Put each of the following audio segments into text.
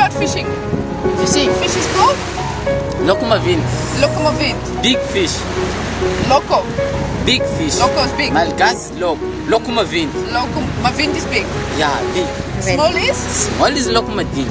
about fishing? Fishing. Fish is called? Lokumavint. Locomovint. Big fish. Loco. Big fish. Loco is big. Malgas lok. Lokumavint. Locomavint is big. Yeah, big. Small is? Small is lokumadin.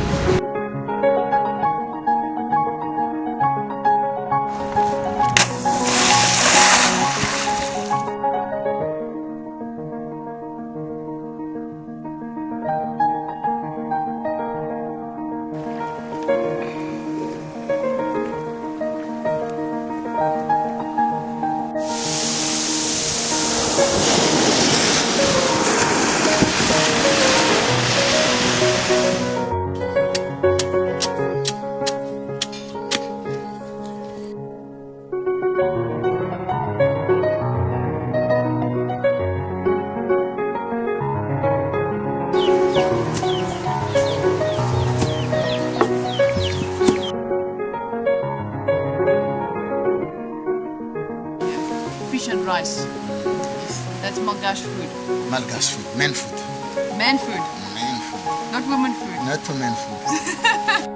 Fish and rice. That's Malgache food. Malgache food, men food. Man food, Men food. not women food. Not for men food.